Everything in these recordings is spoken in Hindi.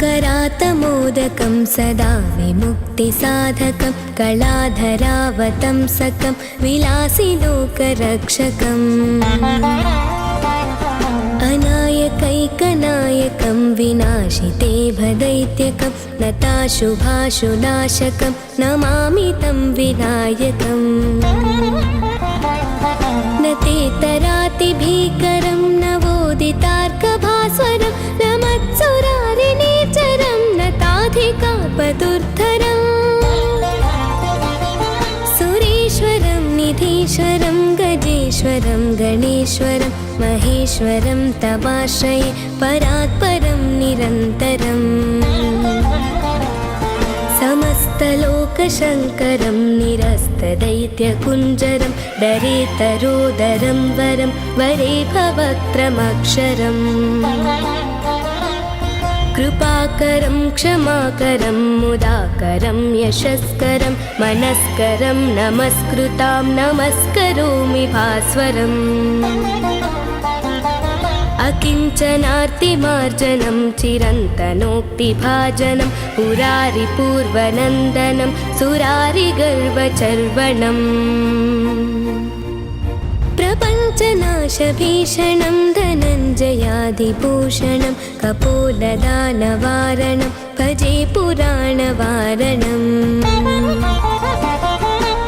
शर्करातमोदकं सदा विमुक्तिसाधकं कलाधरावतंसकं विलासिलोकरक्षकम् अनायकैकनायकं विनाशिते भदैत्यकं नताशुभाशुनाशकं नमामि तं विनायकम् न तेतरातिभीकरं नवोदितार्कभास्वरं न मत्सुरारिणीचरं नताधिकापदुर्धरम् सुरेश्वरं निधीश्वरं गजेश्वरं गणेश्वरं महेश्वरं तवाश्रये परात्परं निरन्तरम् समस्तलोकशङ्करं निरस्तदैत्यकुञ्जरं दरेतरोदरं वरं वरे भवक्त्रमक्षरम् कृपाकरं क्षमाकरं मुदाकरं यशस्करं मनस्करं नमस्कृतां नमस्करोमि भास्वरम् अकिञ्चनार्तिमार्जनं चिरन्तनोक्तिभाजनं पुरारिपूर्वनन्दनं सुरारिगर्वचर्वणम् प्रपञ्चनाशभीषणं धनञ्जयादिभूषणं कपोलदानवारणं भजे पुराणवारणम्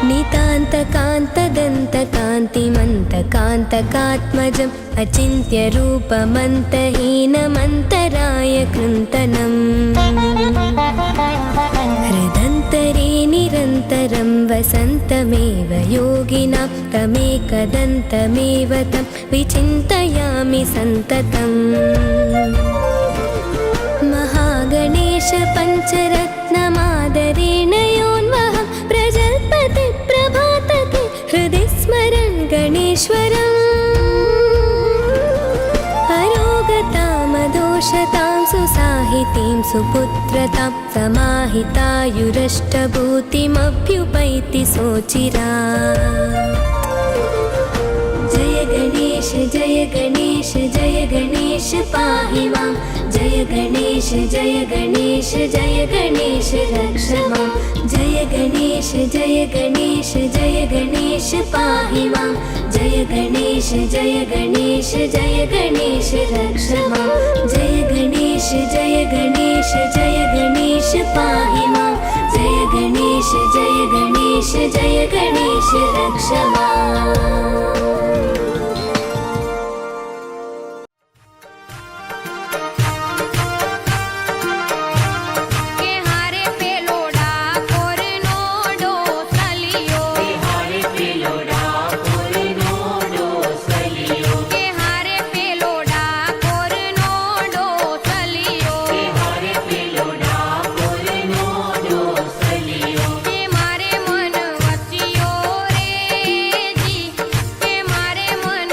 नितान्तकान्तदन्तकान्तिमन्तकान्तकात्मजम् अचिन्त्यरूपमन्तहीनमन्तराय कृन्तनम् हृदन्तरे निरन्तरं वसन्तमेव योगिनां तमेकदन्तमेव तं विचिन्तयामि सन्ततम् महागणेश पञ्चरत्नमादरेण योन्वहं प्रजल्पति प्रभातके हृदि स्मरन् गणेश्वरम् अरोगतामदोषतां सुसाहितीं सुपुत्रतां समाहितायुरष्टभूतिमभ्युपैति सोचिरात् जय गणेश जय गणेश जय गणेश पाहि मां जय गणेश जय गणेश जय गणेश रक्ष मां जय गणेश जय गणेश जय गणेश पाहि मां जय गणेश जय गणेश जय गणेश रक्ष मां जय गणेश जय गणेश जय गणेश पाहि मां जय गणेश जय गणेश जय गणेश रक्ष मां। મારે મન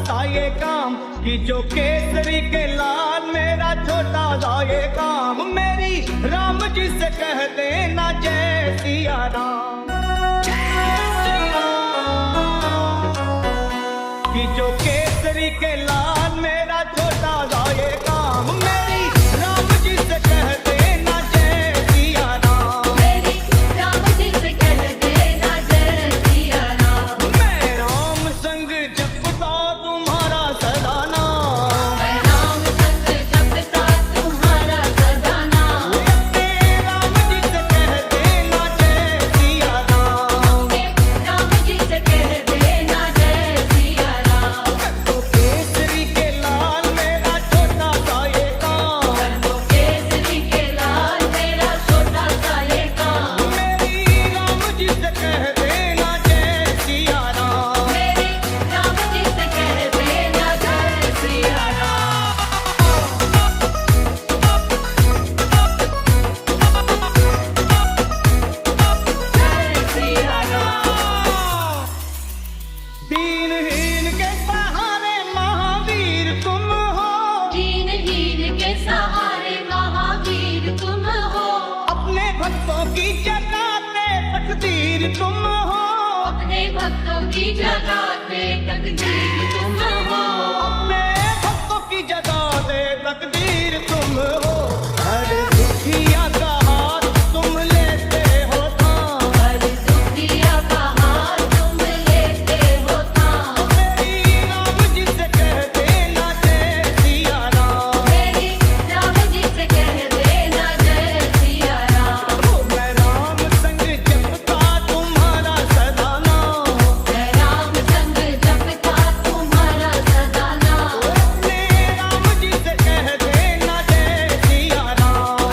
सा ये काम कि जो केसरी के लाल मेरा छोटा सा ये काम मेरी राम जी से कह देना जय सिया राम। कि जो केसरी के लाल मेरा छोटा सा ये काम मेरी राम जी से कह देना जय सिया राम। मेरी राम जी से कह देना जय सिया राम। मैं राम संग जपता तुम्हारा सदा नाम। मैं राम संग जपता तुम्हारा सदा नाम। अपने राम जी से कह देना जय सिया राम। राम जी से कह देना जय सिया राम। तो केसरी के लाल मेरा छोटा सा ये काम तो केसरी के लाल मेरा छोटा सा ये काम मेरी राम जी से कह देना जय सिया राम। मेरी राम जी से कह देना जय सिया राम। जय सिया राम। दीनहीन के सहारे महावीर तुम हो। दीनहीन के सहारे महावीर तुम हो। अपने भक्तों की जगाते तकदीर तुम हो। अपने भक्तों की जगाते तकदीर तुम हो। अपने भक्तों की जगाते तकदीर तुम हो। हर दुखिया का हाथ तुम लेते हो थाम। हर दुखिया का हाथ तुम लेते हो थाम। मेरी राम जी से कह देना जय सिया राम। मेरी राम जी से कह देना जय सिया राम। मैं राम संग जपता तुम्हारा सदा नाम। मैं राम संग जपता तुम्हारा सदा नाम। अपने राम जी से कह देना जय सिया राम।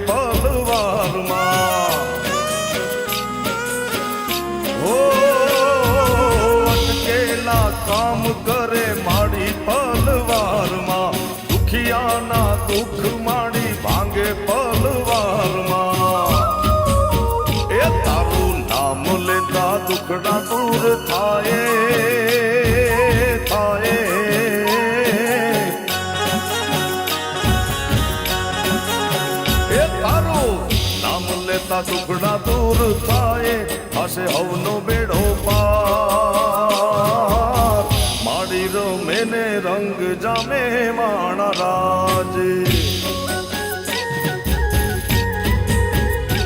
પલવારમાં. ઓ અટકેલા કામ કરે માડી પલવારમાં, દુખિયાના દુઃખ માડી ભાંગે પલવારમાં. એ તારું નામ લેતા દુખડા દૂર થાય થાય. એ તારું નામ લેતા દુખડા દૂર થાય, હશે હવનો બેડો પાર. માડી રમે ને રંગ જામે માણા રાજ.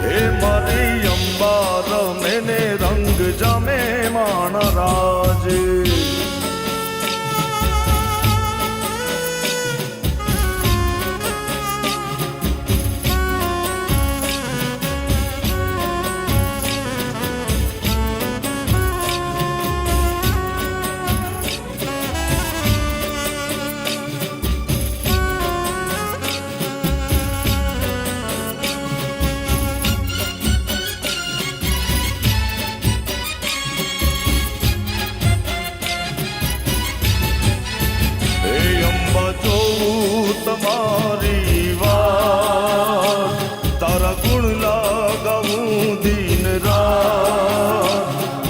હે મારી અંબા રમે ને રંગ જામે માણા રાજ. તમારી વાત તારા ગુણ લાગાવું દિન રાત.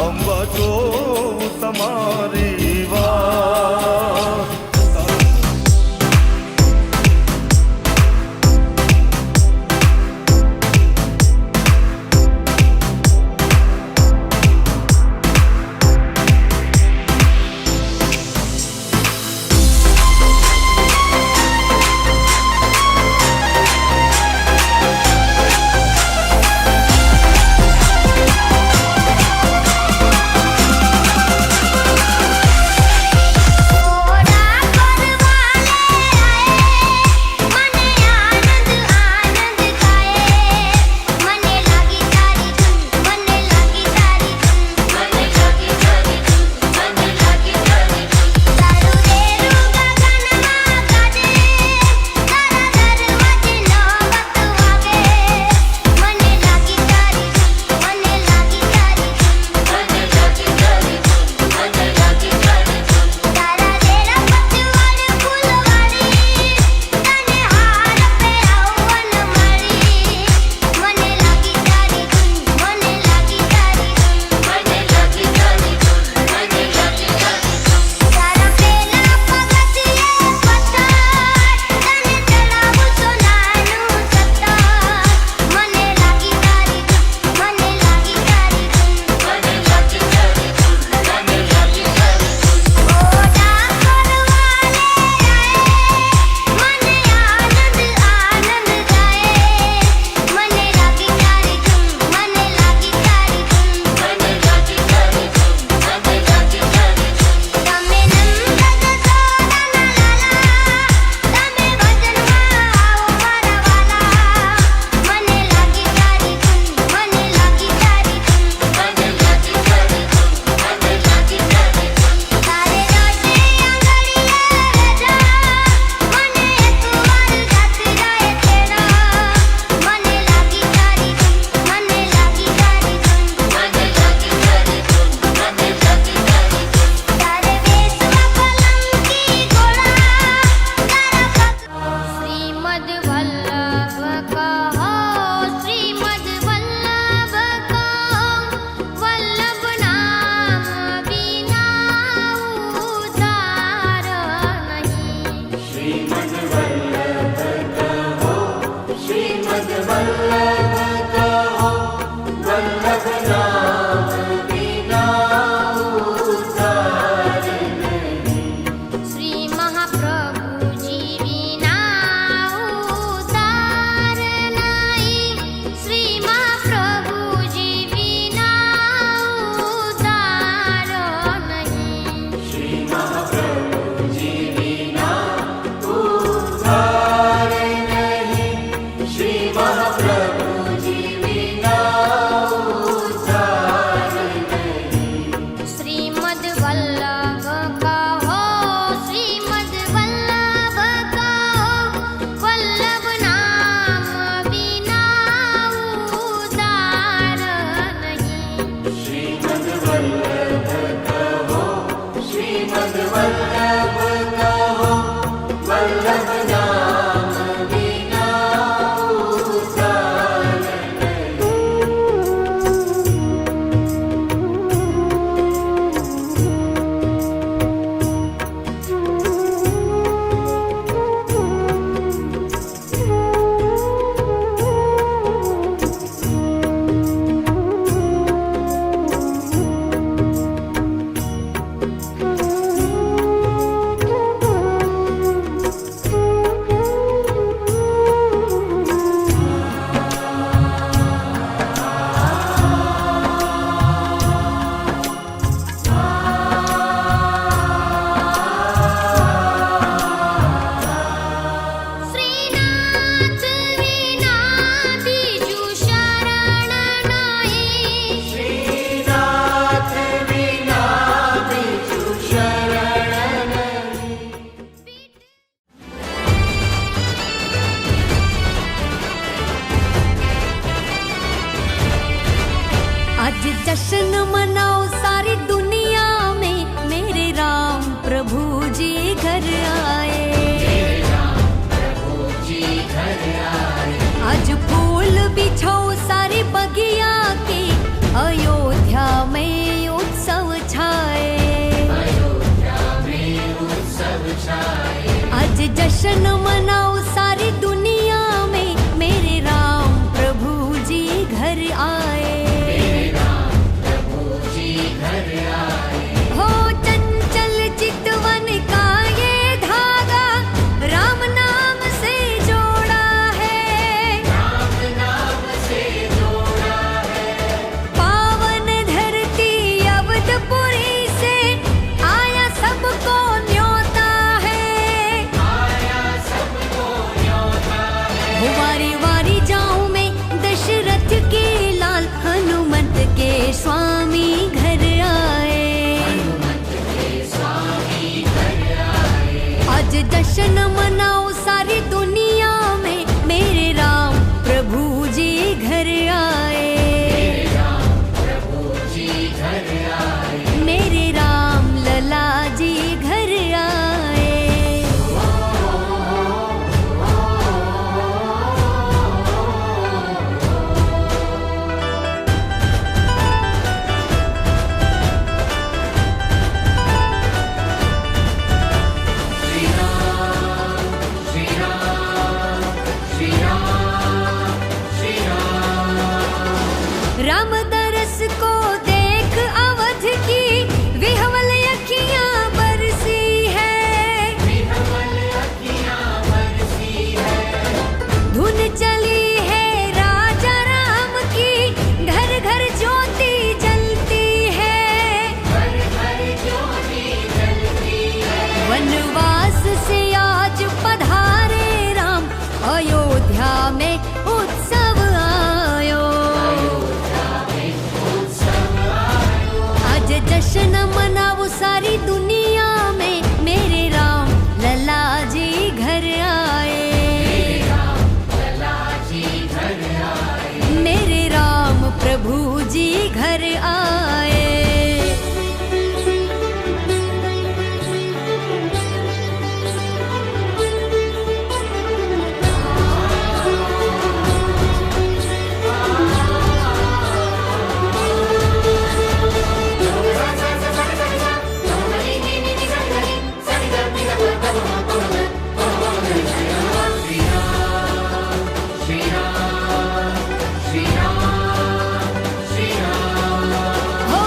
અંબા જોઉં તમારી વાત. जश्न मनाओ सारी दुनिया में, मेरे राम प्रभु जी घर आए। आज फूल बिछाओ सारी बगिया के, अयोध्या में उत्सव छाए। आज जश्न मनाओ सारी दुनिया में, मेरे राम प्रभु जी घर आए। हो चंचल चितवन का ये धागा, राम नाम से जोड़ा है। पावन धरती अवधपुरी से आया सबको न्योता है। वारी वारी जाऊं मैं दशरथ के लाल, हनुमत के स्वामी घर आए। आज जश्न मनाओ सारी दुनिया में, मेरे राम प्रभु जी घर आए। मेरे राम लला जी घर आए। राम दरस को देख अवध की, विह्वल अखियां बरसी है। धुन चली है राजा राम की, घर घर ज्योति जलती है। वनवास से आज पधारे राम, अयोध्या में उत्सव आयो। आज जश्न मनाओ सारी दुनिया में, मेरे राम लला जी घर आए। मेरे राम प्रभु जी घर आए। हो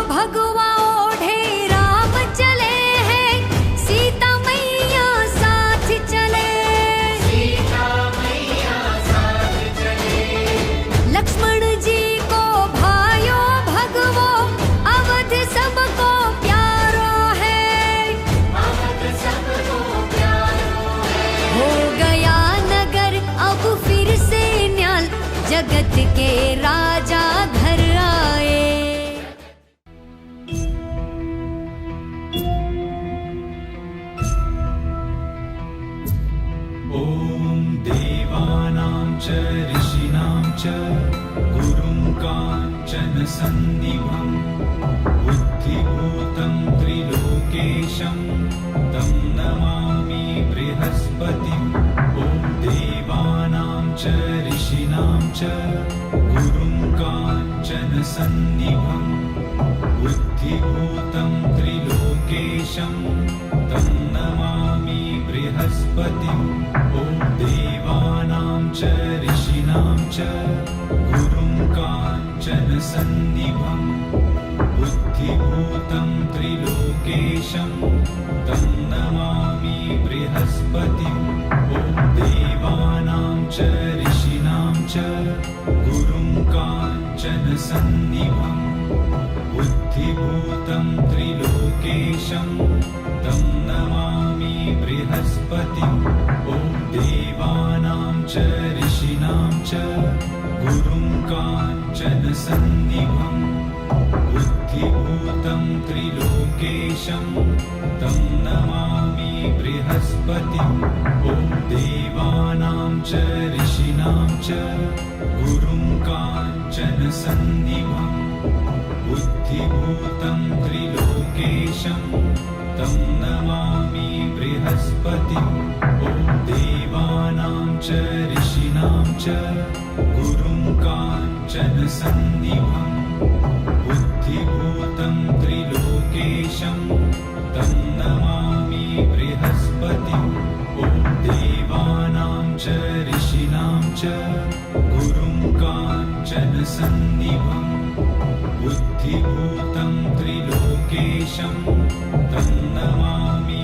भगवा ओढ़े राम चले हैं, सीता मैया साथ चले। लक्ष्मण जी को भाइयों भगवो, अवध सबको प्यारो है। हो गया नगर अब फिर से न्याल, जगत के राजा घर आए। ॐ देवानां च ऋषीणां च गुरुं काञ्चन सन्निभं, बुद्धिभूतं त्रिलोकेशं, तं नमामि बृहस्पतिम्। ॐ देवानां च ऋषीणां च गुरुं काञ्चन सन्निभं, बुद्धिभूतं त्रिलोकेशं, तं नमामि बृहस्पतिम्। ॐ देवानां च ऋषीणां च गुरुं काञ्चन सन्निभं, बुद्धिभूतं त्रिलोकेशं, तं नमामि बृहस्पतिम्। ॐ देवानां च ऋषीणां च गुरुं काञ्चन सन्निभं, बुद्धिभूतं त्रिलोकेशं, तं नमामि बृहस्पतिम्। ॐ देवानां च ऋषीणां च गुरुं काञ्चन सन्निभं, बुद्धिभूतं त्रिलोकेशं, तं नमामि बृहस्पतिम्। ॐ देवानां च ऋषीणां च गुरुं काञ्चन सन्निभं, बुद्धिभूतं त्रिलोकेशं तं नमामि बृहस्पतिम् ॐ देवानां च ऋषीणां च गुरुं काञ्चनसन्निभम् बुद्धिभूतं त्रिलोकेशं तं नमामि बृहस्पतिम् ॐ देवानां च ऋषीणां च गुरुं काञ्चनसन्निभम् बुद्धिभूतं त्रिलोकेशं तं नमामि